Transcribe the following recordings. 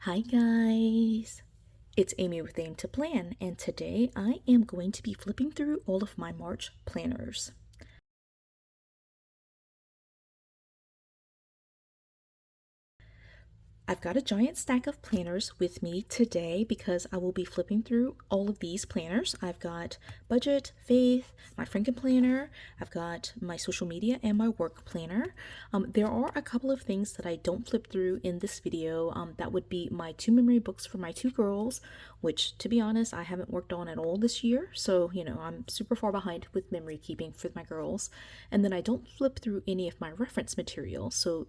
Hi guys, it's Amy with Aim to Plan, and today I am going to be flipping through all of my March planners. I've got a giant stack of planners with me today because I will be flipping through all of these planners. I've got budget, faith, my FRANKENPLANNER, I've got my social media, and my work planner. There are a couple of things that I don't flip through in this video. That would be my 2 memory books for my 2 girls, which to be honest, I haven't worked on at all this year. So, I'm super far behind with memory keeping for my girls. And then I don't flip through any of my reference material. So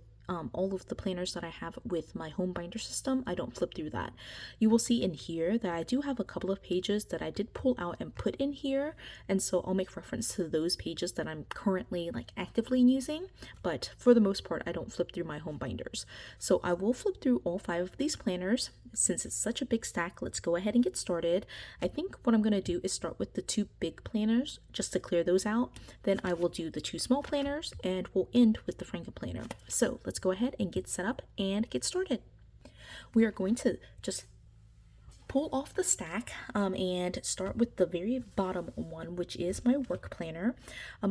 all of the planners that I have with my home binder system, I don't flip through that. You will see in here that I do have a couple of pages that I did pull out and put in here, and so I'll make reference to those pages that I'm currently actively using, but for the most part I don't flip through my home binders. So I will flip through all 5 of these planners. Since it's such a big stack, let's go ahead and get started. I think what I'm going to do is start with the 2 big planners just to clear those out. Then I will do the 2 small planners and we'll end with the FRANKENPLANNER. So let's go ahead and get set up and get started. We are going to just pull off the stack and start with the very bottom one, which is my work planner.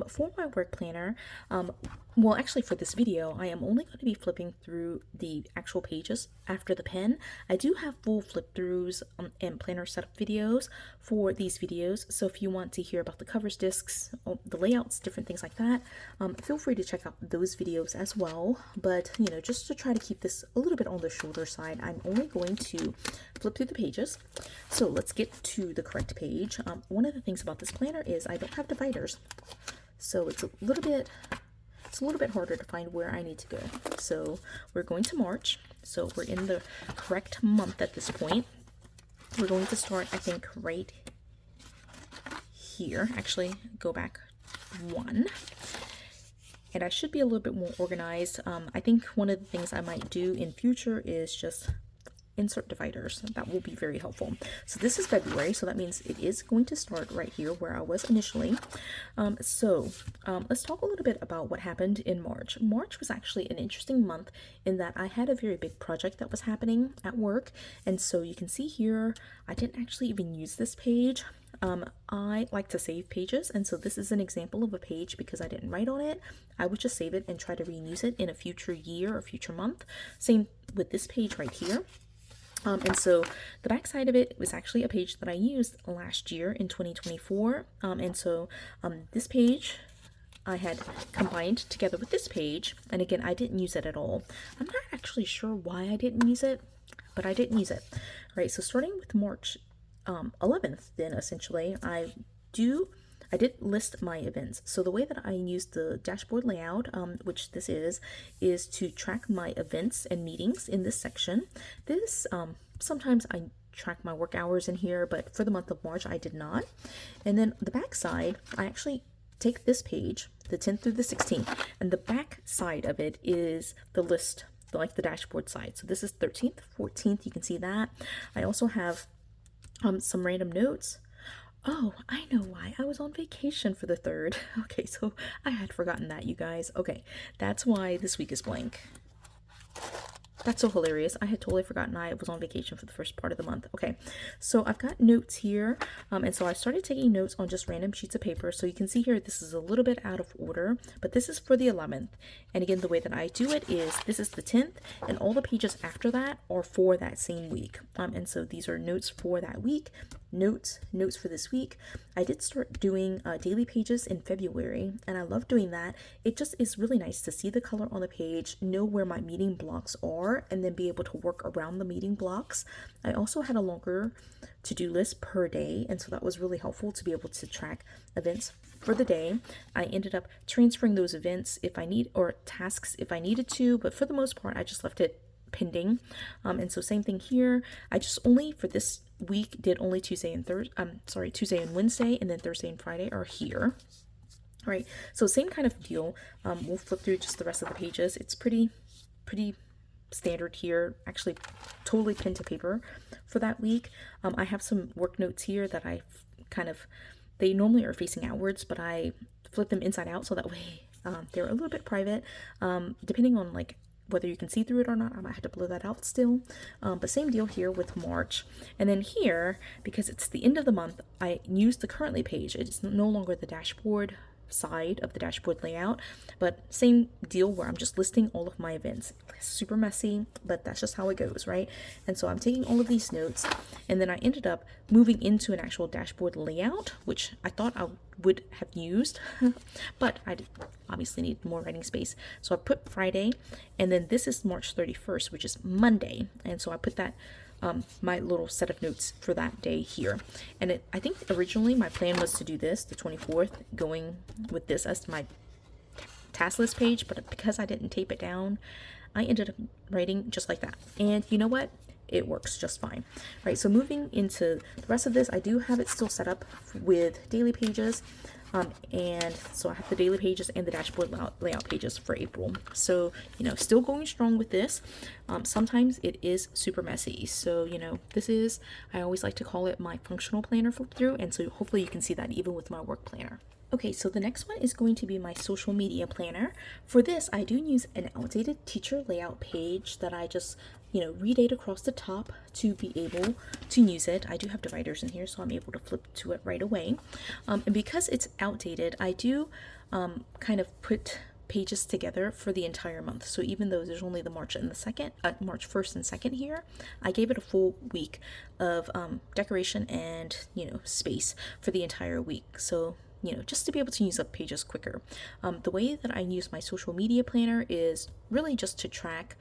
For my work planner, well, actually for this video, I am only going to be flipping through the actual pages after the pen. I do have full flip throughs and planner setup videos for these videos, so if you want to hear about the covers, discs, the layouts, different things like that, feel free to check out those videos as well. But just to try to keep this a little bit on the shorter side, I'm only going to flip through the pages. So let's get to the correct page. One of the things about this planner is I don't have dividers, so it's a little bit harder to find where I need to go. So we're going to March, so we're in the correct month at this point. We're going to start, I think, right here. Actually, go back one. And I should be a little bit more organized. I think one of the things I might do in future is just insert dividers. That will be very helpful. So this is February, so that means it is going to start right here where I was initially. Let's talk a little bit about what happened in March. March was actually an interesting month in that I had a very big project that was happening at work, and so you can see here I didn't actually even use this page. I like to save pages, and so this is an example of a page because I didn't write on it. I would just save it and try to reuse it in a future year or future month. Same with this page right here. And so the back side of it was actually a page that I used last year in 2024. This page I had combined together with this page. And again, I didn't use it at all. I'm not actually sure why I didn't use it, but I didn't use it. All right, so starting with March 11th, then essentially, I did list my events. So the way that I use the dashboard layout, which this is to track my events and meetings in this section. This, sometimes I track my work hours in here, but for the month of March, I did not. And then the back side, I actually take this page, the 10th through the 16th, and the back side of it is the list, like the dashboard side. So this is 13th, 14th, you can see that. I also have some random notes. Oh, I know why. I was on vacation for the 3rd. Okay, so I had forgotten that, you guys. Okay, that's why this week is blank. That's so hilarious. I had totally forgotten I was on vacation for the first part of the month. Okay, so I've got notes here. And so I started taking notes on just random sheets of paper. So you can see here, this is a little bit out of order, but this is for the 11th. And again, the way that I do it is this is the 10th, and all the pages after that are for that same week. And so these are notes for that week, notes for this week. I did start doing daily pages in February, and I love doing that. It just is really nice to see the color on the page, know where my meeting blocks are, and then be able to work around the meeting blocks. I also had a longer to-do list per day, and so that was really helpful to be able to track events for the day. I ended up transferring those events if I need, or tasks if I needed to, but for the most part I just left it pending. And so same thing here. I just only for this week did only Tuesday and Wednesday, and then Thursday and Friday are here. All right, so same kind of deal. We'll flip through just the rest of the pages. It's pretty standard here, actually totally pen to paper for that week. I have some work notes here that I they normally are facing outwards, but I flip them inside out so that way they're a little bit private. Depending on whether you can see through it or not, I might have to blur that out still. But same deal here with March. And then here, because it's the end of the month, I use the currently page. It's no longer the dashboard side of the dashboard layout, but same deal where I'm just listing all of my events. It's super messy, but that's just how it goes, right? And so I'm taking all of these notes, and then I ended up moving into an actual dashboard layout, which I thought I would have used, but I obviously need more writing space. So I put Friday, and then this is March 31st, which is Monday. And so I put that my little set of notes for that day here. And I think originally my plan was to do this, the 24th, going with this as my task list page, but because I didn't tape it down, I ended up writing just like that. And you know what? It works just fine, right? So moving into the rest of this, I do have it still set up with daily pages. And so I have the daily pages and the dashboard layout pages for April. So, still going strong with this. Sometimes it is super messy. So, this is, I always like to call it my functional planner flip through. And so hopefully you can see that even with my work planner. Okay, so the next one is going to be my social media planner. For this, I do use an outdated teacher layout page that I just, redate across the top to be able to use it. I do have dividers in here, so I'm able to flip to it right away. And because it's outdated, I do kind of put pages together for the entire month. So even though there's only the March 1st and 2nd here, I gave it a full week of decoration and, space for the entire week. So just to be able to use up pages quicker. The way that I use my social media planner is really just to track,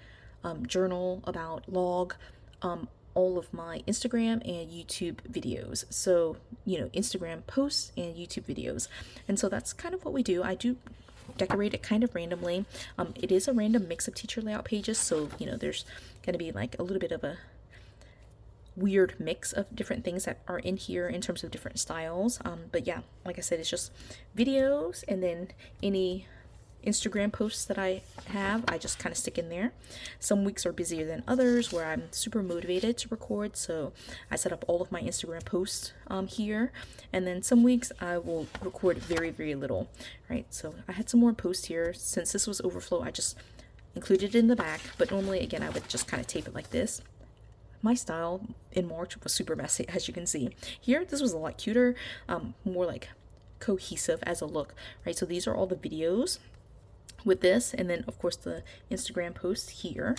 journal, about, log, all of my Instagram and YouTube videos. So, Instagram posts and YouTube videos. And so that's kind of what we do. I do decorate it kind of randomly. It is a random mix of teacher layout pages. So, there's going to be like a little bit of a weird mix of different things that are in here in terms of different styles. But yeah, like I said, it's just videos, and then any Instagram posts that I have, I just kind of stick in there. Some weeks are busier than others where I'm super motivated to record, so I set up all of my Instagram posts here. And then some weeks I will record very, very little, right? So I had some more posts here. Since this was overflow, I just included it in the back, but normally, again, I would just kind of tape it like this. My style in March was super messy, as you can see. Here, this was a lot cuter, more like cohesive as a look, right? So these are all the videos with this, and then of course the Instagram posts here.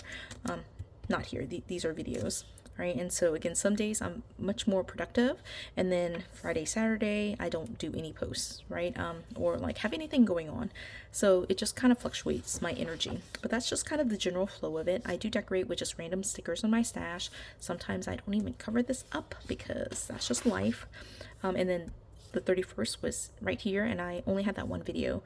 Not here, these are videos, right? And so again, some days I'm much more productive, and then Friday, Saturday, I don't do any posts, right? Or like have anything going on. So it just kind of fluctuates my energy, but that's just kind of the general flow of it. I do decorate with just random stickers on my stash. Sometimes I don't even cover this up because that's just life. And then the 31st was right here, and I only had that one video.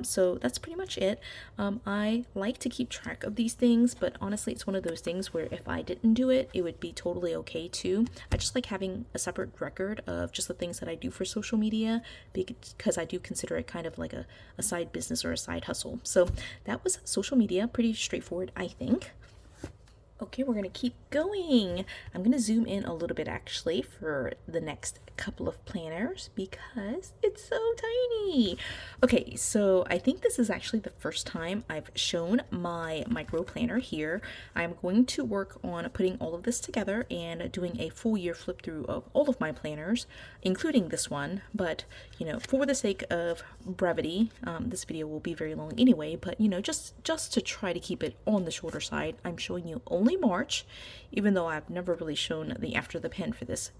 So that's pretty much it. I like to keep track of these things, but honestly, it's one of those things where if I didn't do it, it would be totally okay too. I just like having a separate record of just the things that I do for social media, because I do consider it kind of like a side business or a side hustle. So that was social media, pretty straightforward, I think. Okay, we're gonna keep going. I'm gonna zoom in a little bit actually for the next couple of planners because it's so tiny. Okay, so I think this is actually the first time I've shown my micro planner here. I'm going to work on putting all of this together and doing a full year flip through of all of my planners, including this one. But for the sake of brevity, this video will be very long anyway, but just to try to keep it on the shorter side, I'm showing you only March, even though I've never really shown the after the pen for this.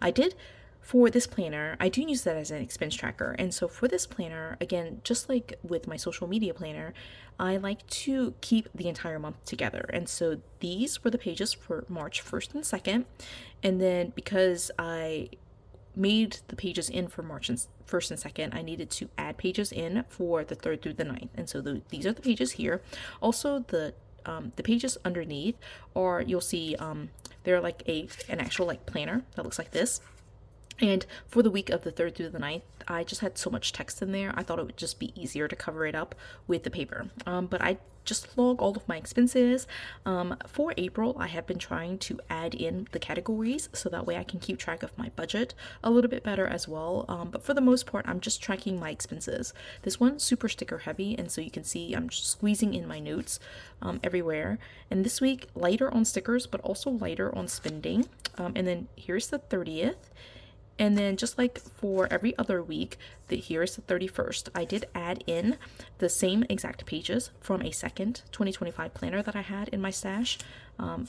I did for this planner, I do use that as an expense tracker. And so for this planner, again, just like with my social media planner, I like to keep the entire month together. And so these were the pages for March 1st and 2nd. And then because I made the pages in for March 1st and 2nd, I needed to add pages in for the 3rd through the 9th. And so these are the pages here. Also, the pages underneath, or you'll see they're like an actual like planner that looks like this. And for the week of the 3rd through the 9th, I just had so much text in there. I thought it would just be easier to cover it up with the paper. But I just log all of my expenses. For April, I have been trying to add in the categories so that way I can keep track of my budget a little bit better as well. But for the most part, I'm just tracking my expenses. This one's super sticker heavy, and so you can see I'm just squeezing in my notes everywhere. And this week, lighter on stickers, but also lighter on spending. And then here's the 30th. And then just like for every other week, here's the 31st. I did add in the same exact pages from a second 2025 planner that I had in my stash.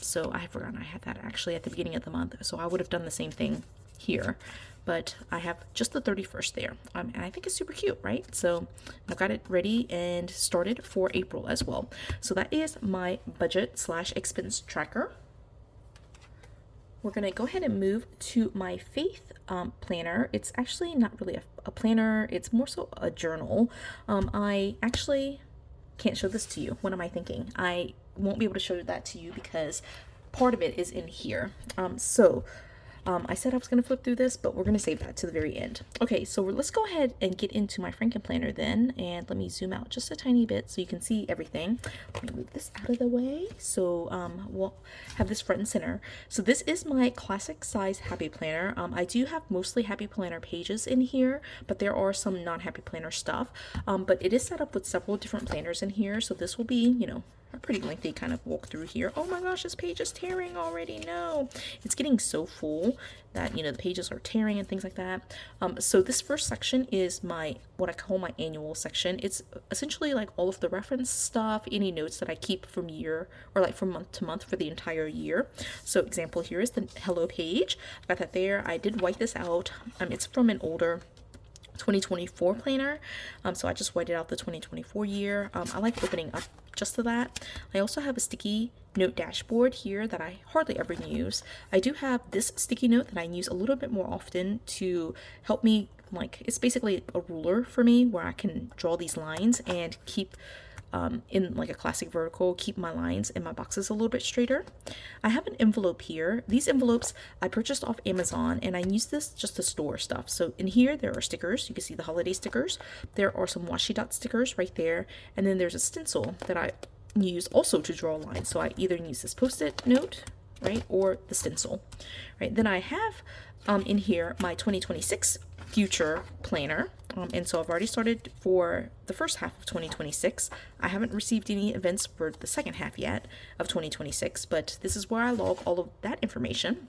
So I have forgotten I had that actually at the beginning of the month. So I would have done the same thing here. But I have just the 31st there. And I think it's super cute, right? So I've got it ready and started for April as well. So that is my budget / expense tracker. We're going to go ahead and move to my faith planner. It's actually not really a planner. It's more so a journal. I actually can't show this to you. What am I thinking? I won't be able to show that to you because part of it is in here. I said I was going to flip through this, but we're going to save that to the very end. Okay, so let's go ahead and get into my FRANKENPLANNER then, and let me zoom out just a tiny bit so you can see everything. Let me move this out of the way so we'll have this front and center. So this is my classic size Happy Planner. I do have mostly Happy Planner pages in here, but there are some non-Happy Planner stuff. But it is set up with several different planners in here, so this will be, you know, a pretty lengthy kind of walk through here. Oh my gosh, this page is tearing already. No, it's getting so full that, you know, the pages are tearing and things like that. So this first section is what I call my annual section. It's essentially like all of the reference stuff, any notes that I keep from year or like from month to month for the entire year. So example here is the hello page. I got that there. I did white this out. It's from an older 2024 planner, so I just whited out the 2024 year. I like opening up just to that. I also have a sticky note dashboard here that I hardly ever use. I do have this sticky note that I use a little bit more often to help me, like, it's basically a ruler for me where I can draw these lines and keep in like a classic vertical, keep my lines and my boxes a little bit straighter. I have an envelope here. These envelopes I purchased off Amazon, and I use this just to store stuff. So in here there are stickers. You can see the holiday stickers. There are some washi dot stickers right there, and then there's a stencil that I use also to draw lines. So I either use this post-it note, right, or the stencil, right. Then I have in here my 2026 future planner, and so I've already started for the first half of 2026. I haven't received any events for the second half yet of 2026, but this is where I log all of that information.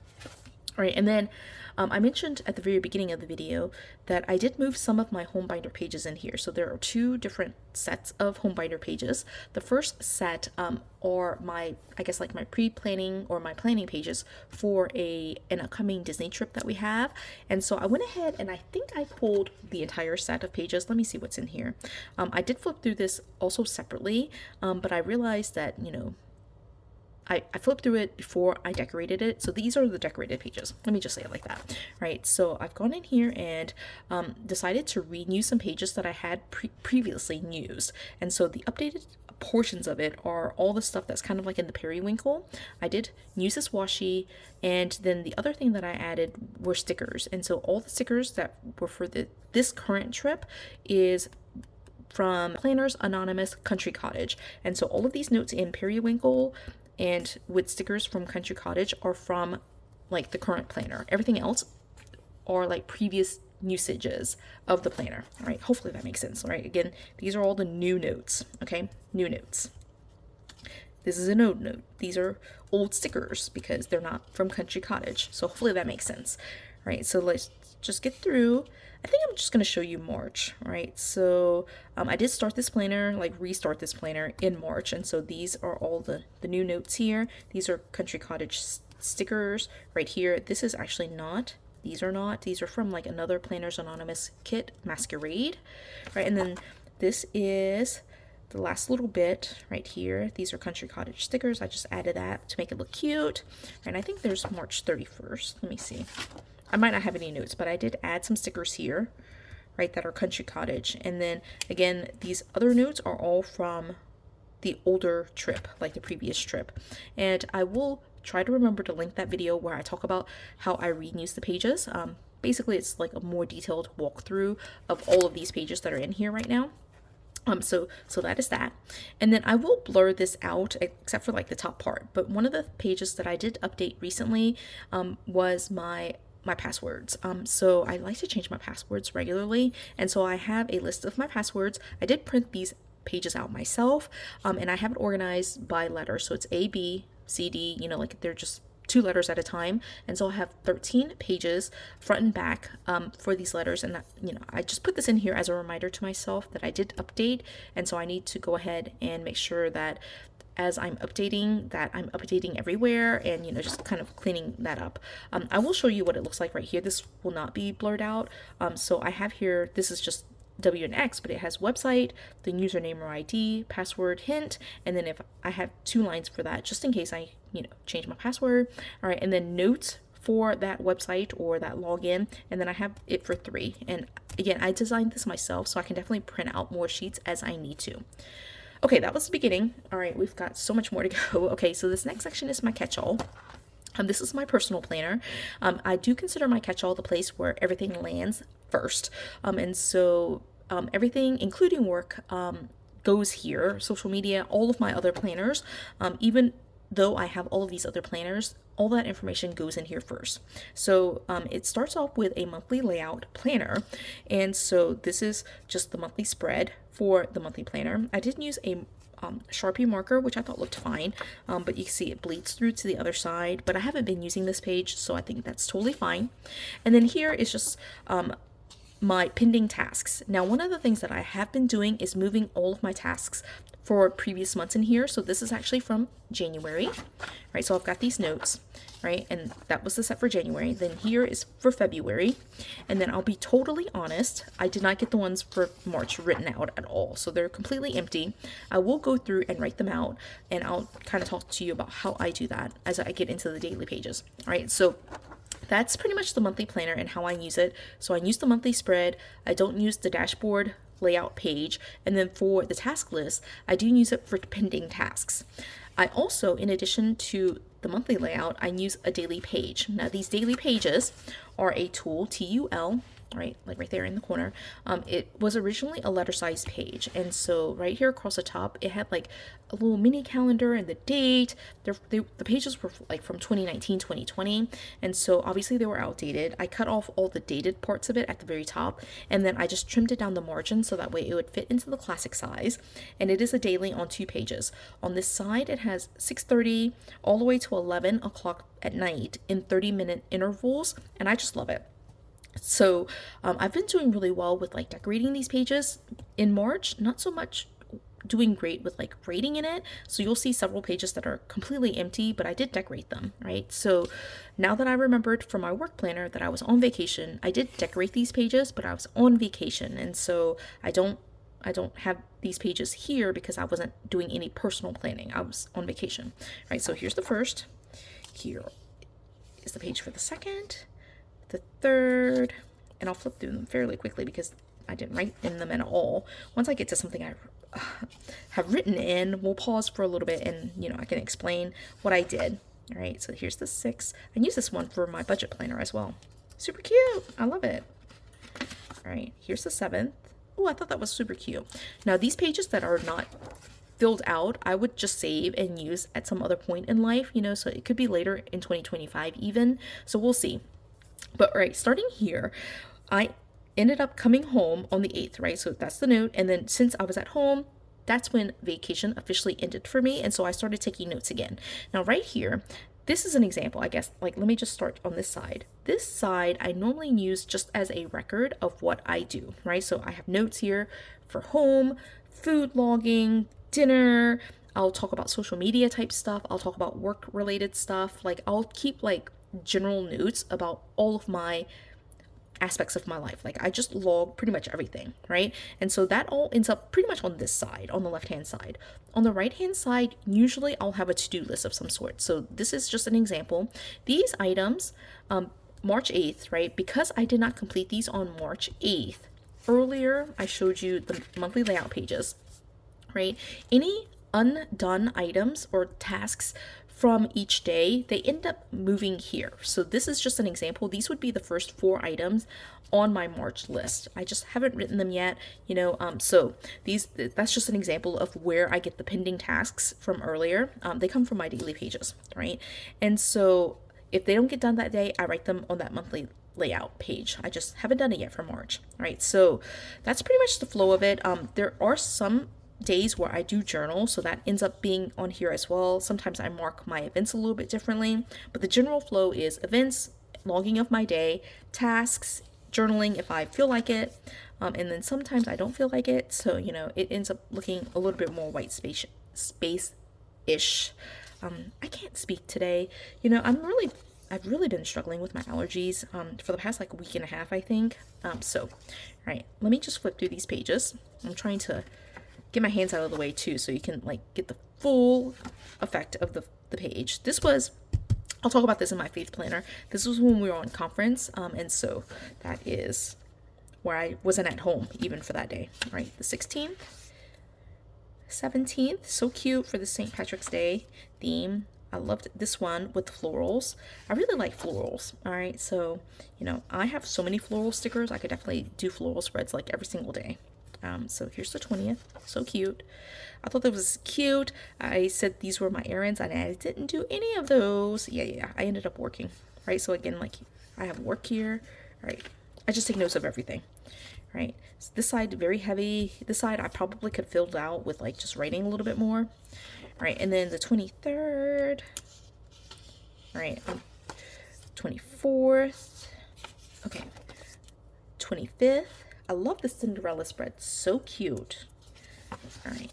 All right, and then I mentioned at the very beginning of the video that I did move some of my home binder pages in here. So there are two different sets of home binder pages. The first set are my, I guess, like my pre-planning or my planning pages for an upcoming Disney trip that we have. And so I went ahead and I think I pulled the entire set of pages. Let me see what's in here. I did flip through this also separately, but I realized that, you know, I flipped through it before I decorated it. So these are the decorated pages. Let me just say it like that, right? So I've gone in here and decided to renew some pages that I had previously used. And so the updated portions of it are all the stuff that's kind of like in the periwinkle. I did use this washi, and then the other thing that I added were stickers. And so all the stickers that were for this current trip is from Planners Anonymous Country Cottage. And so all of these notes in periwinkle and with stickers from Country Cottage are from like the current planner. Everything else are like previous usages of the planner. All right, hopefully that makes sense. All right, again, these are all the new notes. Okay, new notes. This is an old note. These are old stickers because they're not from Country Cottage. So hopefully that makes sense. All right, so let's just get through. I think I'm just going to show you March, right? So I did start this planner, like restart this planner in March. And so these are all the new notes here. These are Country Cottage stickers right here. This is actually not. These are not. These are from like another Planners Anonymous kit, Masquerade, right? And then this is the last little bit right here. These are Country Cottage stickers. I just added that to make it look cute. And I think there's March 31st. Let me see. I might not have any notes, but I did add some stickers here, right, that are Country Cottage. And then again, these other notes are all from the older trip, like the previous trip. And I will try to remember to link that video where I talk about how I reuse the pages. basically it's like a more detailed walkthrough of all of these pages that are in here right now. So that is that. And then I will blur this out except for like the top part. But one of the pages that I did update recently was my passwords. So I like to change my passwords regularly. And so I have a list of my passwords. I did print these pages out myself, and I have it organized by letter. So it's A, B, C, D, you know, like they're just 2 letters at a time. And so I have 13 pages front and back for these letters. And that, you know, I just put this in here as a reminder to myself that I did update. And so I need to go ahead and make sure that as I'm updating, that I'm updating everywhere, and, you know, just kind of cleaning that up. I will show you what it looks like right here. This will not be blurred out. So I have here, this is just W and X, but it has website, the username or ID, password, hint, and then if I have 2 lines for that, just in case I, you know, change my password. All right, and then notes for that website or that login, and then I have it for 3. And again, I designed this myself, so I can definitely print out more sheets as I need to. Okay, that was the beginning. All right, we've got so much more to go. Okay, so this next section is my catch-all. This is my personal planner. I do consider my catch-all the place where everything lands first. And so everything, including work, goes here. Social media, all of my other planners, even though I have all of these other planners, all that information goes in here first. So it starts off with a monthly layout planner. And so this is just the monthly spread for the monthly planner. I didn't use a Sharpie marker, which I thought looked fine, but you can see it bleeds through to the other side, but I haven't been using this page, so I think that's totally fine. And then here is just my pending tasks. Now, one of the things that I have been doing is moving all of my tasks for previous months in here. So this is actually from January, right? So I've got these notes, right? And that was the set for January. Then here is for February. And then I'll be totally honest, I did not get the ones for March written out at all. So they're completely empty. I will go through and write them out, and I'll kind of talk to you about how I do that as I get into the daily pages. All right, so that's pretty much the monthly planner and how I use it. So I use the monthly spread. I don't use the dashboard layout page. And then for the task list, I do use it for pending tasks. I also, in addition to the monthly layout, I use a daily page. Now, these daily pages are a tool, TUL, right, like right there in the corner. It was originally a letter size page, and so right here across the top it had like a little mini calendar and the date. The pages were like from 2019, 2020, and so obviously they were outdated. I cut off all the dated parts of it at the very top, and then I just trimmed it down the margin so that way it would fit into the classic size. And it is a daily on 2 pages. On this side it has 6:30 all the way to 11 o'clock at night in 30-minute intervals, and I just love it. So I've been doing really well with like decorating these pages. In March, not so much doing great with like writing in it. So you'll see several pages that are completely empty, but I did decorate them, right? So now that I remembered from my work planner that I was on vacation, I did decorate these pages, but I was on vacation. And so I don't have these pages here because I wasn't doing any personal planning. I was on vacation, right? So here's the first. Here is the page for the second, the third, and I'll flip through them fairly quickly because I didn't write in them at all. Once I get to something I have written in, we'll pause for a little bit and, you know, I can explain what I did. All right, so here's the 6. I use this one for my budget planner as well. Super cute. I love it. All right, here's the 7th. Oh, I thought that was super cute. Now, these pages that are not filled out, I would just save and use at some other point in life, you know, so it could be later in 2025 even. So we'll see. But all right, starting here, I ended up coming home on the 8th, right? So that's the note. And then since I was at home, that's when vacation officially ended for me. And so I started taking notes again. Now, right here, this is an example, I guess. Like, let me just start on this side. This side, I normally use just as a record of what I do, right? So I have notes here for home, food logging, dinner. I'll talk about social media type stuff. I'll talk about work related stuff. Like, I'll keep like general notes about all of my aspects of my life. Like, I just log pretty much everything, right? And so that all ends up pretty much on this side, on the left hand side. On the right hand side, usually I'll have a to-do list of some sort. So this is just an example. These items, March 8th, right? Because I did not complete these on March 8th, earlier I showed you the monthly layout pages, right? Any undone items or tasks from each day, they end up moving here. So this is just an example. These would be the first 4 items on my March list. I just haven't written them yet, so that's just an example of where I get the pending tasks from earlier. They come from my daily pages, right? And so if they don't get done that day, I write them on that monthly layout page. I just haven't done it yet for March, right? So that's pretty much the flow of it. There are some days where I do journal, so that ends up being on here as well. Sometimes I mark my events a little bit differently, but the general flow is events, logging of my day, tasks, journaling if I feel like it, and then sometimes I don't feel like it, so it ends up looking a little bit more white space-ish. I can't speak today. I've really been struggling with my allergies for the past week and a half, I think. All right, let me just flip through these pages. I'm trying to get my hands out of the way too, so you can get the full effect of the page. I'll talk about this in my faith planner. This was when we were on conference, and so that is where I wasn't at home even for that day. All right, the 16th, 17th, so cute for the St. Patrick's Day theme. I loved this one with florals. I really like florals. All right, so I have so many floral stickers. I could definitely do floral spreads every single day. So here's the 20th. So cute. I thought that was cute. I said these were my errands and I didn't do any of those. Yeah. I ended up working. Right. So again, I have work here. All right. I just take notes of everything. Right. So this side very heavy. This side I probably could fill it out with just writing a little bit more. All right. And then the 23rd. All right. 24th. Okay. 25th. I love the Cinderella spread. So cute. All right.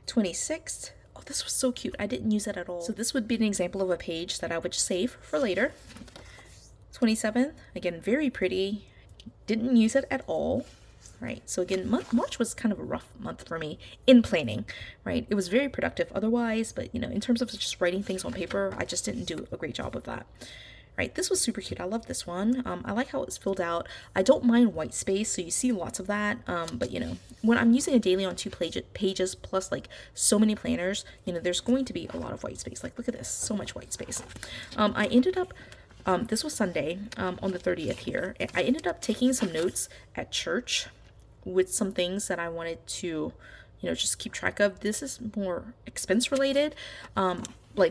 26th. Oh, this was so cute. I didn't use it at all. So this would be an example of a page that I would save for later. 27th. Again, very pretty. Didn't use it at all. Right. So again, March was kind of a rough month for me in planning. Right. It was very productive otherwise, but in terms of just writing things on paper, I just didn't do a great job of that. Right, this was super cute. I love this one. I like how it's filled out. I don't mind white space, so you see lots of that. But when I'm using a daily on 2 pages plus so many planners, there's going to be a lot of white space. Look at this, so much white space. I ended up, this was Sunday, on the 30th here. I ended up taking some notes at church with some things that I wanted to, just keep track of. This is more expense related.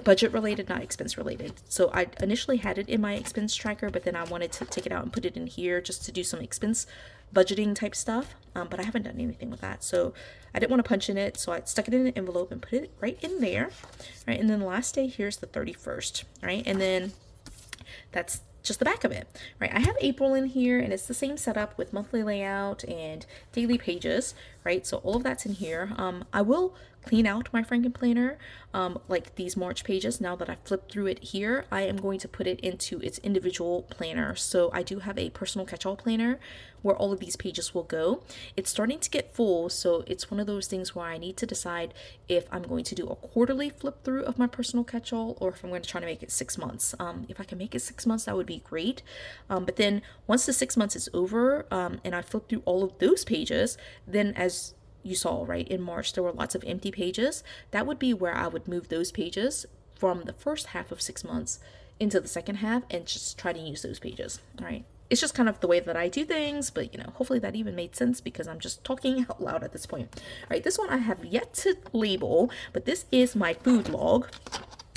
Budget related, not expense related. So I initially had it in my expense tracker, but then I wanted to take it out and put it in here just to do some expense budgeting type stuff. But I haven't done anything with that. So I didn't want to punch in it. So I stuck it in an envelope and put it right in there. Right. And then the last day, here's the 31st. Right. And then that's just the back of it, right? I have April in here and it's the same setup with monthly layout and daily pages, right? So all of that's in here. I will clean out my FRANKENPLANNER, these March pages. Now that I've flipped through it here, I am going to put it into its individual planner. So I do have a personal catch-all planner where all of these pages will go. It's starting to get full, so it's one of those things where I need to decide if I'm going to do a quarterly flip through of my personal catch-all or if I'm going to try to make it 6 months. If I can make it 6 months, that would be great. But then once the 6 months is over and I flip through all of those pages, then as you saw, right, in March, there were lots of empty pages. That would be where I would move those pages from the first half of 6 months into the second half and just try to use those pages, all right? It's just kind of the way that I do things, but hopefully that even made sense because I'm just talking out loud at this point. All right, this one I have yet to label, but this is my food log.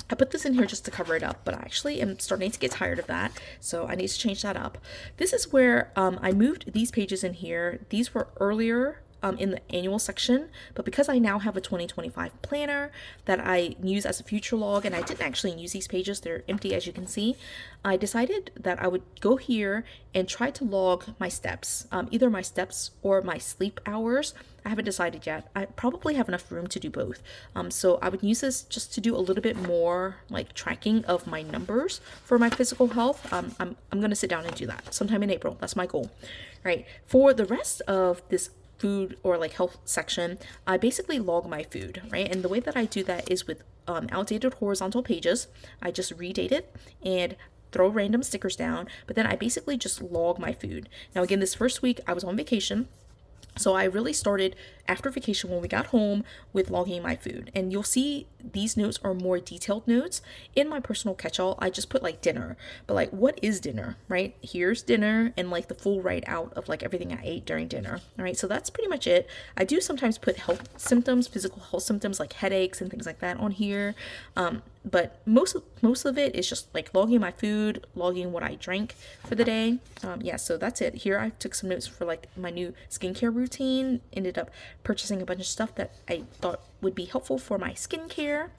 I put this in here just to cover it up, but I actually am starting to get tired of that, so I need to change that up. This is where I moved these pages in here. These were earlier in the annual section, but because I now have a 2025 planner that I use as a future log, and I didn't actually use these pages, they're empty as you can see, I decided that I would go here and try to log my steps, either my steps or my sleep hours. I haven't decided yet. I probably have enough room to do both. So I would use this just to do a little bit more tracking of my numbers for my physical health. I'm going to sit down and do that sometime in April. That's my goal. Right. For the rest of this food or health section, I basically log my food, right? And the way that I do that is with outdated horizontal pages. I just redate it and throw random stickers down, but then I basically just log my food. Now again, this first week I was on vacation, so I really started after vacation when we got home with logging my food. And you'll see these notes are more detailed notes. In my personal catch-all, I just put like dinner, but like what is dinner, right? Here's dinner and like the full write out of like everything I ate during dinner. All right, so that's pretty much it. I do sometimes put health symptoms, physical health symptoms like headaches and things like that on here. But most of it is just like logging my food, logging what I drank for the day. Yeah, so that's it. Here I took some notes for like my new skincare routine. Ended up purchasing a bunch of stuff that I thought would be helpful for my skincare.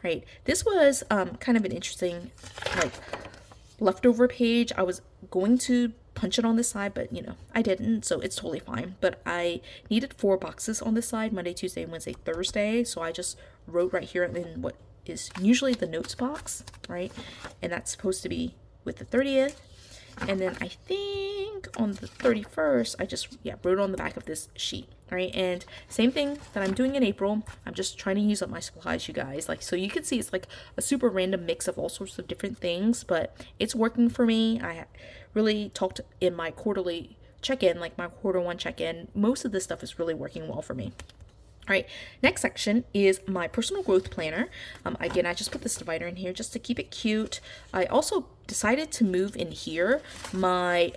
Right. This was kind of an interesting like leftover page. I was going to punch it on this side, but I didn't, so it's totally fine. But I needed 4 boxes on this side: Monday, Tuesday, Wednesday, Thursday. So I just wrote right here in what is usually the notes box, right? And that's supposed to be with the 30th. And then I think on the 31st, I just wrote on the back of this sheet, right? And same thing that I'm doing in April. I'm just trying to use up my supplies, you guys. Like, so you can see it's like a super random mix of all sorts of different things, but it's working for me. I really talked in my quarterly check-in, like my quarter 1 check-in. Most of this stuff is really working well for me. All right, next section is my personal growth planner. Again, I just put this divider in here just to keep it cute. I also decided to move in here my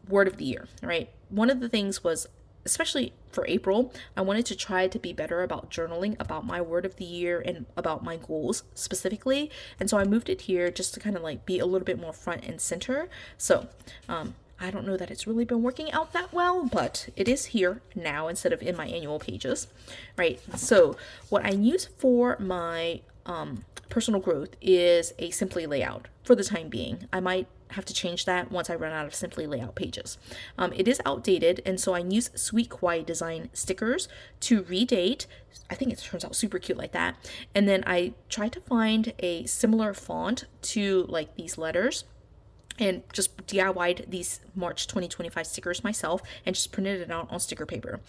word of the year, all right? One of the things was, especially for April, I wanted to try to be better about journaling about my word of the year and about my goals specifically. And so I moved it here just to kind of like be a little bit more front and center. So, I don't know that it's really been working out that well, but it is here now instead of in my annual pages, right? So what I use for my personal growth is a Simply layout for the time being. I might have to change that once I run out of Simply layout pages. It is outdated, and so I use Sweet Kawaii design stickers to redate. I think it turns out super cute like that. And then I try to find a similar font to like these letters, and just DIY'd these March 2025 stickers myself and just printed it out on sticker paper.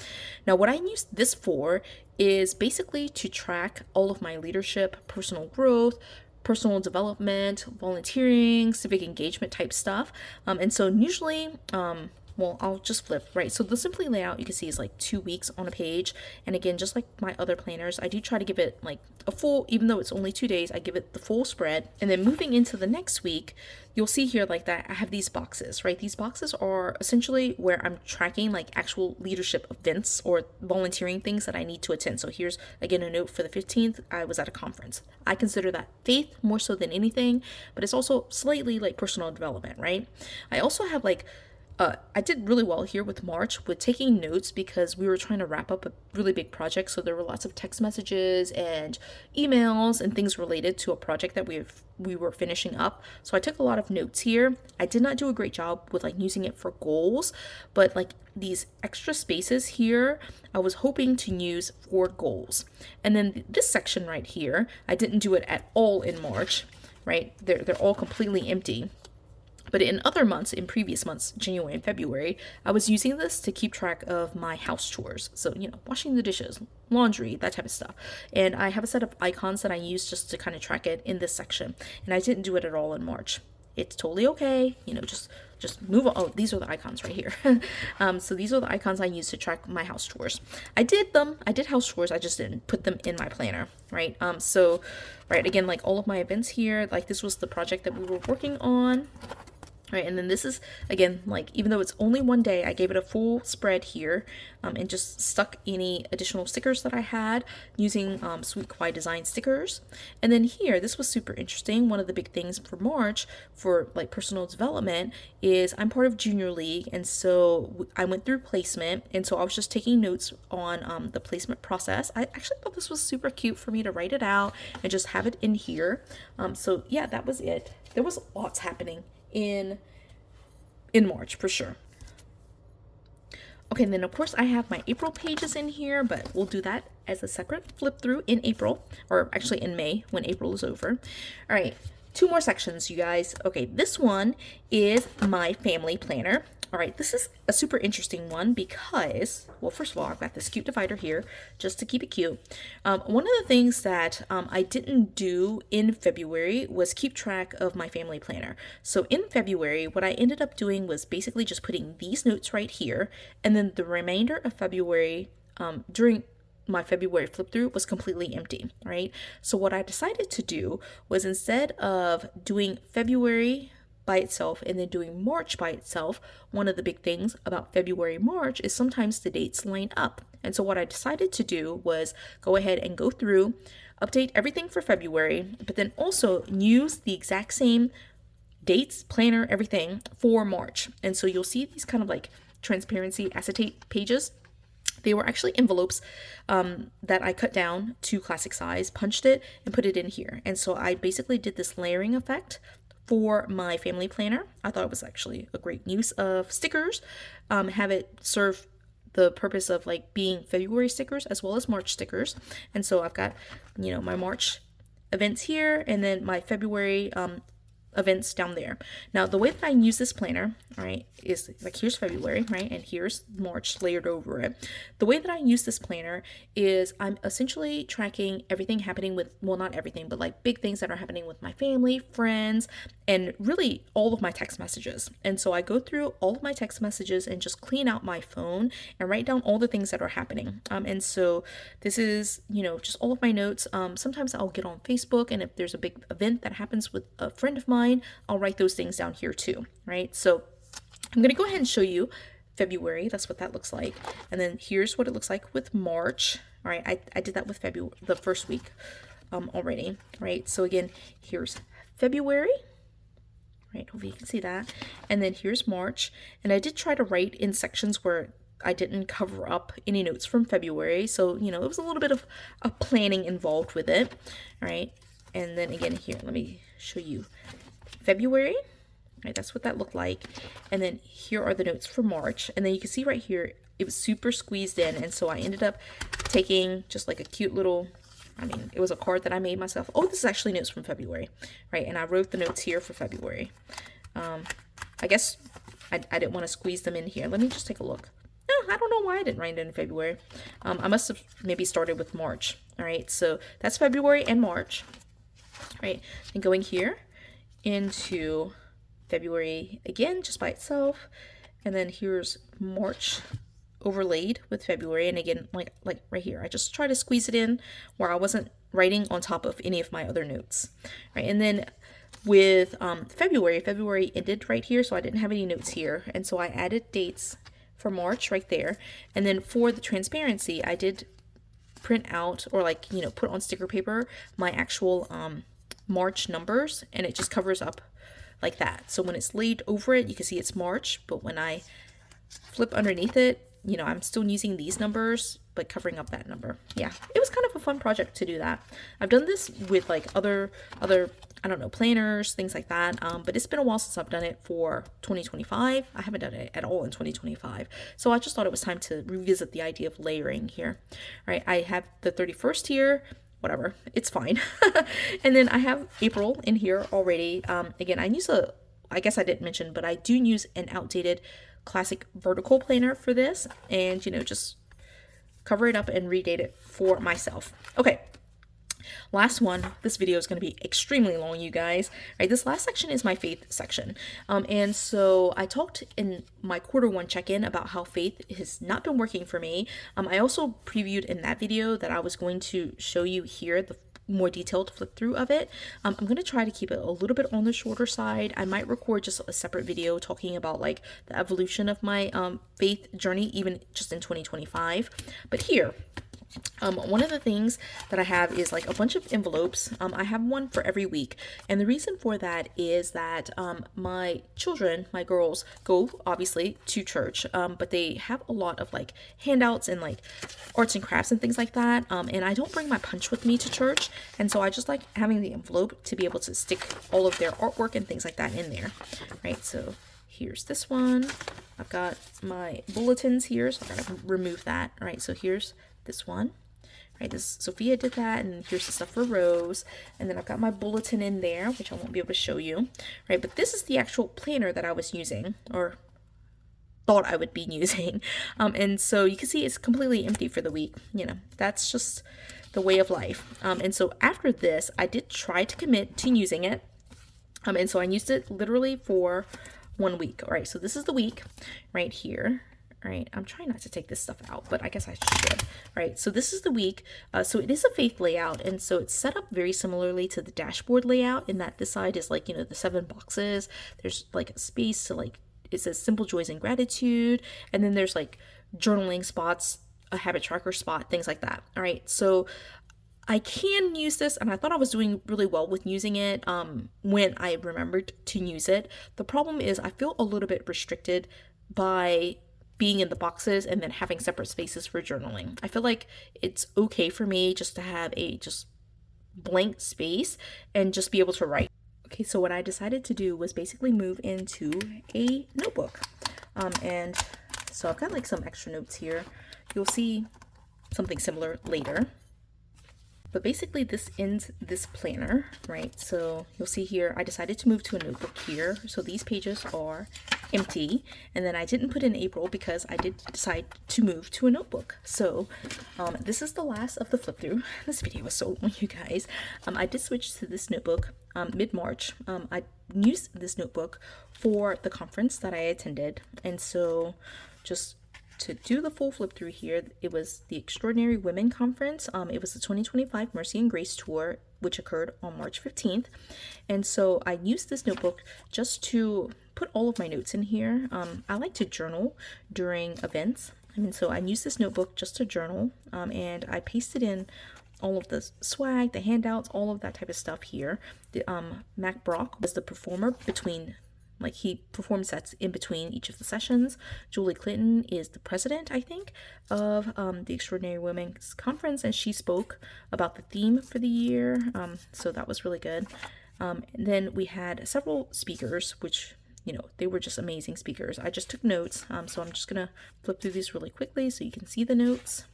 Now, what I use this for is basically to track all of my leadership, personal growth, personal development, volunteering, civic engagement type stuff. And so usually, well, I'll just flip, right? So the Simply layout you can see is like 2 weeks on a page. And again, just like my other planners, I do try to give it like a full, even though it's only 2 days, I give it the full spread. And then moving into the next week, you'll see here like that I have these boxes, right? These boxes are essentially where I'm tracking like actual leadership events or volunteering things that I need to attend. So here's again a note for the 15th. I was at a conference. I consider that faith more so than anything, but it's also slightly like personal development, right? I also have like I did really well here with March with taking notes because we were trying to wrap up a really big project. So there were lots of text messages and emails and things related to a project that we were finishing up. So I took a lot of notes here. I did not do a great job with like using it for goals, but like these extra spaces here, I was hoping to use for goals. And then this section right here, I didn't do it at all in March, right? They're all completely empty. But in other months, in previous months, January and February, I was using this to keep track of my house chores. So, washing the dishes, laundry, that type of stuff. And I have a set of icons that I use just to kind of track it in this section. And I didn't do it at all in March. It's totally okay. Just move on. Oh, these are the icons right here. So these are the icons I use to track my house chores. I did house chores. I just didn't put them in my planner, right? So, right, again, like all of my events here, like this was the project that we were working on. Right, and then this is, again, like, even though it's only 1 day, I gave it a full spread here and just stuck any additional stickers that I had using Sweet Kawaii design stickers. And then here, this was super interesting. One of the big things for March for, like, personal development is I'm part of Junior League, and so I went through placement, and so I was just taking notes on the placement process. I actually thought this was super cute for me to write it out and just have it in here. So, yeah, that was it. There was lots happening in March for sure. Okay, and then of course I have my April pages in here, but we'll do that as a separate flip through in April, or actually in May when April is over. All right, 2 more sections, you guys. Okay, this one is my family planner. All right, this is a super interesting one because, well, first of all, I've got this cute divider here just to keep it cute. One of the things that I didn't do in February was keep track of my family planner. So in February, what I ended up doing was basically just putting these notes right here, and then the remainder of February, during my February flip through was completely empty, right? So what I decided to do was, instead of doing February by itself and then doing March by itself, one of the big things about February, March is sometimes the dates line up. And so what I decided to do was go ahead and go through, update everything for February, but then also use the exact same dates, planner, everything for March. And so you'll see these kind of like transparency acetate pages. They were actually envelopes that I cut down to classic size, punched it, and put it in here. And so I basically did this layering effect for my family planner. I thought it was actually a great use of stickers, have it serve the purpose of like being February stickers as well as March stickers. And so I've got, my March events here, and then my February events down there. Now, the way that I use this planner, right, is like, here's February, right, and here's March layered over it. The way that I use this planner is I'm essentially tracking everything happening with, well, not everything, but like big things that are happening with my family, friends, and really all of my text messages. And so I go through all of my text messages and just clean out my phone and write down all the things that are happening. And so this is, just all of my notes. Sometimes I'll get on Facebook, and if there's a big event that happens with a friend of mine, I'll write those things down here too, right? So I'm going to go ahead and show you February. That's what that looks like. And then here's what it looks like with March. All right, I did that with February, the first week already, right? So again, here's February, right? Hopefully you can see that. And then here's March. And I did try to write in sections where I didn't cover up any notes from February. So, it was a little bit of a planning involved with it, all right? And then again here, let me show you February. Right, that's what that looked like. And then here are the notes for March. And then you can see right here, it was super squeezed in. And so I ended up taking just like a cute little, it was a card that I made myself. Oh, this is actually notes from February, right? And I wrote the notes here for February. I guess I didn't want to squeeze them in here. Let me just take a look. No, I don't know why I didn't write it in February. I must have maybe started with March. All right, so that's February and March. All right, and going here into February again, just by itself, and then here's March overlaid with February, and again, like right here, I just try to squeeze it in where I wasn't writing on top of any of my other notes, right? And then with February ended right here, so I didn't have any notes here, and so I added dates for March right there, and then for the transparency, I did print out or put on sticker paper my actual March numbers, and it just covers up like that. So when it's laid over it, you can see it's March, but when I flip underneath it, I'm still using these numbers, but covering up that number. Yeah, it was kind of a fun project to do that. I've done this with like other I don't know, planners, things like that, but it's been a while since I've done it for 2025. I haven't done it at all in 2025, so I just thought it was time to revisit the idea of layering here. All right, I have the 31st here, whatever, it's fine. And then I have April in here already. Again, I guess I didn't mention, but I do use an outdated classic vertical planner for this, and just cover it up and redate it for myself. Okay, last one. This video is going to be extremely long, you guys. Right, this last section is my faith section. And so I talked in my quarter 1 check-in about how faith has not been working for me. I also previewed in that video that I was going to show you here the more detailed flip through of it. I'm going to try to keep it a little bit on the shorter side. I might record just a separate video talking about like the evolution of my faith journey, even just in 2025. But here, one of the things that I have is like a bunch of envelopes. I have one for every week. And the reason for that is that my children, my girls, go obviously to church, but they have a lot of like handouts and like arts and crafts and things like that. And I don't bring my punch with me to church. And so I just like having the envelope to be able to stick all of their artwork and things like that in there. Right, so here's this one. I've got my bulletins here, so I'm gonna remove that. All right, so here's this one, right? This Sophia did that, and here's the stuff for Rose, and then I've got my bulletin in there, which I won't be able to show you, right? But this is the actual planner that I was using, or thought I would be using, and so you can see it's completely empty for the week. That's just the way of life. And so after this, I did try to commit to using it, and so I used it literally for 1 week. All right, so this is the week right here. All right, I'm trying not to take this stuff out, but I guess I should. All right, so this is the week. So it is a faith layout, and so it's set up very similarly to the dashboard layout in that this side is like, you know, the 7 boxes. There's like a space to like, it says simple joys and gratitude, and then there's like journaling spots, a habit tracker spot, things like that. All right, so I can use this, and I thought I was doing really well with using it when I remembered to use it. The problem is I feel a little bit restricted by being in the boxes and then having separate spaces for journaling. I feel like it's okay for me just to have a just blank space and just be able to write. Okay, so what I decided to do was basically move into a notebook. And so I've got like some extra notes here. You'll see something similar later. But basically this ends this planner, right? So you'll see here, I decided to move to a notebook here. So these pages are empty. And then I didn't put in April because I did decide to move to a notebook. So this is the last of the flip through. This video was so long, you guys. I did switch to this notebook mid-March. I used this notebook for the conference that I attended. And so just to do the full flip through here, it was the Extraordinary Women Conference. It was the 2025 Mercy and Grace Tour, which occurred on March 15th. And so I used this notebook just to put all of my notes in here. I like to journal during events. So I used this notebook just to journal, and I pasted in all of the swag, the handouts, all of that type of stuff here. Mac Brock was the performer between, like, he performed sets in between each of the sessions. Julie Clinton is the president, I think, of the Extraordinary Women's Conference, and she spoke about the theme for the year. So that was really good. And then we had several speakers, which, you know, they were just amazing speakers. I just took notes, so I'm just gonna flip through these really quickly so you can see the notes.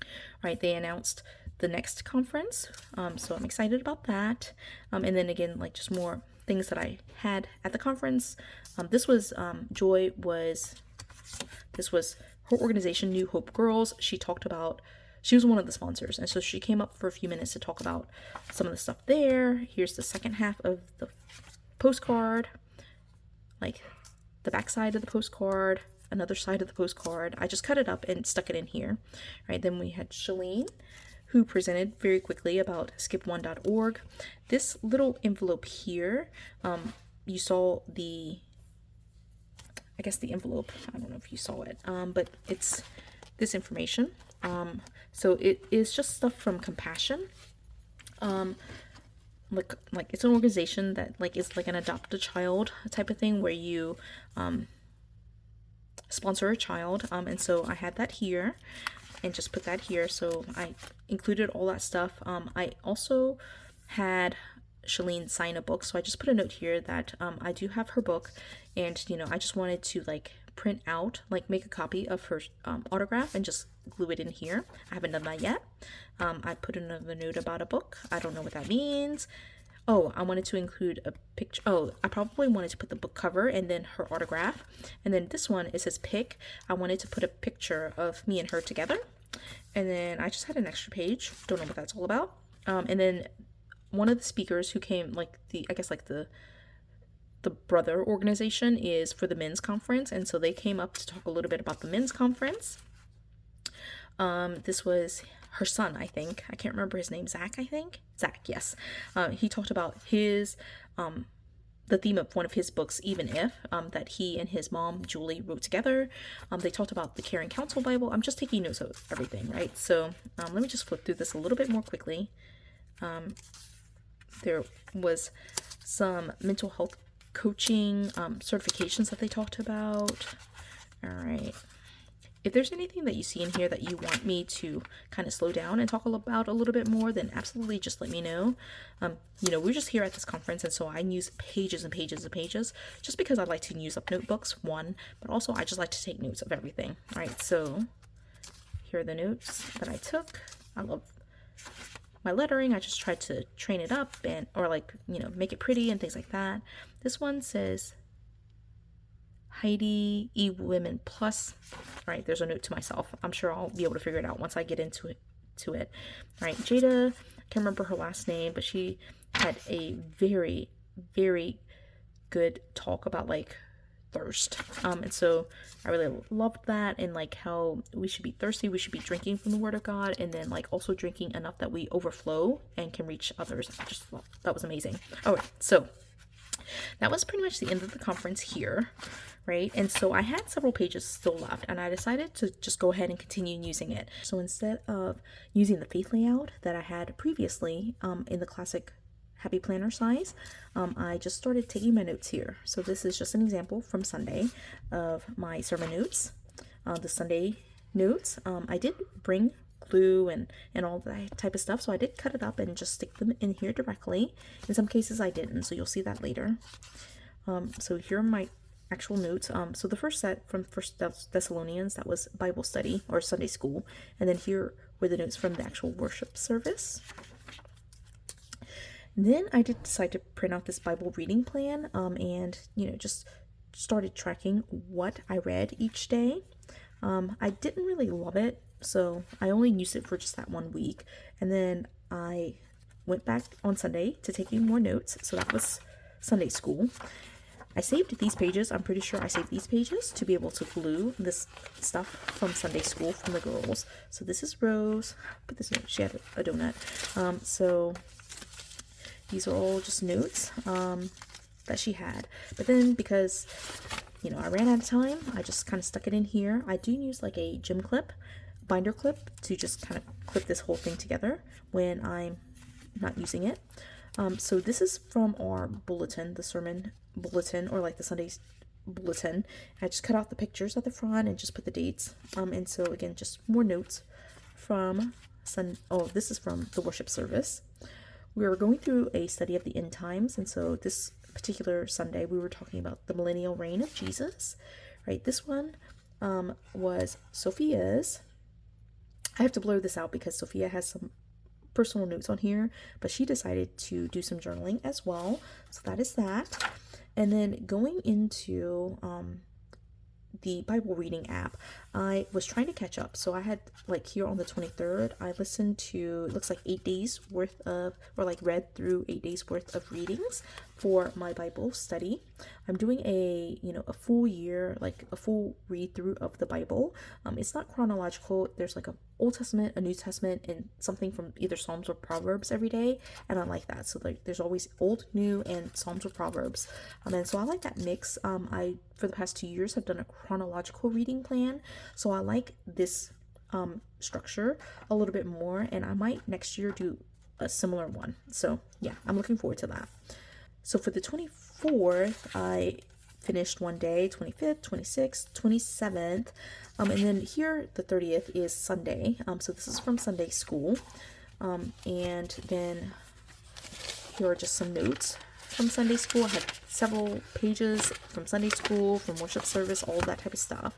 All right, they announced the next conference, so I'm excited about that. And then again, like, just more things that I had at the conference. This was this was her organization, New Hope Girls. She talked about, she was one of the sponsors, and so she came up for a few minutes to talk about some of the stuff there. Here's the second half of the postcard, like the back side of the postcard, another side of the postcard. I just cut it up and stuck it in here. Right, then we had Shalene, who presented very quickly about skip1.org. This little envelope here, you saw the, I guess the envelope, I don't know if you saw it, but it's this information. So it is just stuff from Compassion. Like it's an organization that like is like an adopt a child type of thing where you sponsor a child. And so I had that here and just put that here. So I included all that stuff. I also had Shalene sign a book, so I just put a note here that I do have her book, and you know, I just wanted to like print out, like make a copy of her autograph and just glue it in here. I haven't done that yet. I put another note about a book. I don't know what that means. Oh, I wanted to include a picture. Oh, I probably wanted to put the book cover and then her autograph. And then this one, it says pick. I wanted to put a picture of me and her together. And then I just had an extra page. Don't know what that's all about. And then one of the speakers who came, like the, I guess like the brother organization is for the men's conference. And so they came up to talk a little bit about the men's conference. This was her son, I think. I can't remember his name. Zach, I think. Zach, yes. He talked about his, the theme of one of his books, Even If, that he and his mom, Julie, wrote together. They talked about the Caring Counsel Bible. I'm just taking notes of everything, right? So let me just flip through this a little bit more quickly. There was some mental health coaching certifications that they talked about. All right. If there's anything that you see in here that you want me to kind of slow down and talk about a little bit more, then absolutely just let me know. You know, we're just here at this conference, and so I use pages and pages and pages just because I like to use up notebooks, one, but also I just like to take notes of everything. All right, so here are the notes that I took. I love my lettering. I just tried to train it up and, or like, you know, make it pretty and things like that. This one says Heidi E Women Plus. All right, there's a note to myself. I'm sure I'll be able to figure it out once I get into it. All right, Jada, I can't remember her last name, but she had a very, very good talk about like thirst. And so I really loved that, and like how we should be thirsty, we should be drinking from the Word of God, and then like also drinking enough that we overflow and can reach others. I just thought that was amazing. All right, so that was pretty much the end of the conference here, right? And so I had several pages still left, and I decided to just go ahead and continue using it. So instead of using the faith layout that I had previously in the classic Happy Planner size, I just started taking my notes here. So this is just an example from Sunday of my sermon notes. The Sunday notes, I did bring glue and all that type of stuff, so I did cut it up and just stick them in here directly. In some cases I didn't, so you'll see that later. So here are my actual notes. So the first set from First Thessalonians, that was Bible study or Sunday school, and then here were the notes from the actual worship service. And then I did decide to print out this Bible reading plan, and just started tracking what I read each day. I didn't really love it, so I only used it for just that 1 week, and then I went back on Sunday to taking more notes. So that was Sunday school. I saved these pages. I'm pretty sure I saved these pages to be able to glue this stuff from Sunday school from the girls. So this is Rose. Put this note. She had a donut. So these are all just notes that she had. But then because I ran out of time, I just kind of stuck it in here. I do use like a gym clip, binder clip, to just kind of clip this whole thing together when I'm not using it. So this is from our bulletin, the sermon bulletin, or like the Sunday bulletin. I just cut out the pictures at the front and just put the dates. And so again, just more notes from this is from the worship service. We were going through a study of the end times, and so this particular Sunday we were talking about the millennial reign of Jesus, right? This one was Sophia's. I have to blur this out because Sophia has some personal notes on here, but she decided to do some journaling as well, so that is that. And then going into the Bible reading app, I was trying to catch up. So I had, like, here on the 23rd, I listened to, it looks like 8 days worth of, or like read through 8 days worth of readings for my Bible study. I'm doing a full year, like a full read through of the Bible. It's not chronological. There's like a Old Testament, a New Testament, and something from either Psalms or Proverbs every day, and I like that. So like there's always Old, New, and Psalms or Proverbs, and so I like that mix. I, for the past 2 years, have done a chronological reading plan, so I like this structure a little bit more, and I might next year do a similar one. So yeah, I'm looking forward to that. So for the 24th, I finished one day, 25th, 26th, 27th, and then here the 30th is Sunday. So this is from Sunday school, and then here are just some notes from Sunday school. I had several pages from Sunday school, from worship service, all that type of stuff.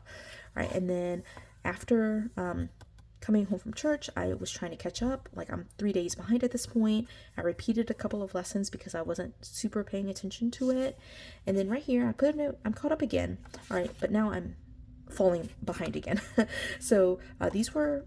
All right, and then after coming home from church, I was trying to catch up. Like, I'm 3 days behind at this point. I repeated a couple of lessons because I wasn't super paying attention to it. And then right here, I put a note, I'm caught up again. All right, but now I'm falling behind again. So these were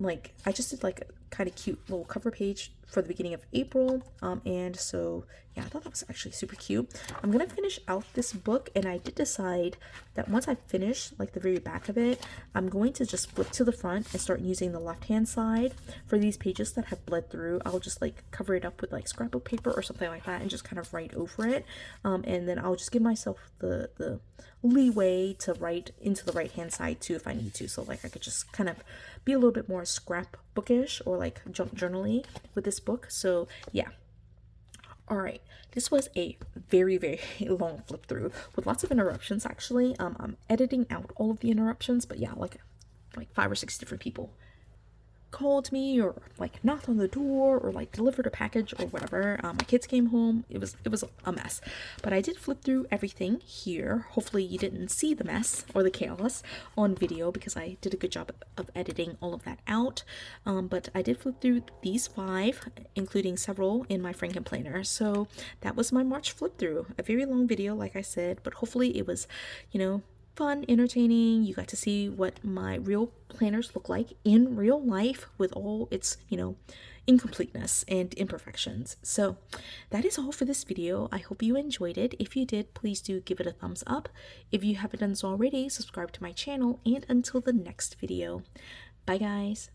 like, I just did like a kind of cute little cover page for the beginning of April, and so yeah, I thought that was actually super cute. I'm gonna finish out this book, and I did decide that once I finish like the very back of it, I'm going to just flip to the front and start using the left hand side for these pages that have bled through. I'll just like cover it up with like scrapbook paper or something like that and just kind of write over it, and then I'll just give myself the leeway to write into the right hand side too if I need to. So like I could just kind of be a little bit more scrapbookish or like junk journaling with this book. So yeah. All right, this was a very, very long flip through with lots of interruptions actually. I'm editing out all of the interruptions, but yeah, like 5 or 6 different people called me or like knocked on the door or like delivered a package or whatever. My kids came home. It was a mess, but I did flip through everything here. Hopefully you didn't see the mess or the chaos on video because I did a good job of editing all of that out, but I did flip through these 5, including several in my FRANKENPLANNER. So that was my March flip through. A very long video, like I said, but hopefully it was fun, entertaining. You got to see what my real planners look like in real life with all its, incompleteness and imperfections. So that is all for this video. I hope you enjoyed it. If you did, please do give it a thumbs up. If you haven't done so already, subscribe to my channel, and until the next video, bye guys.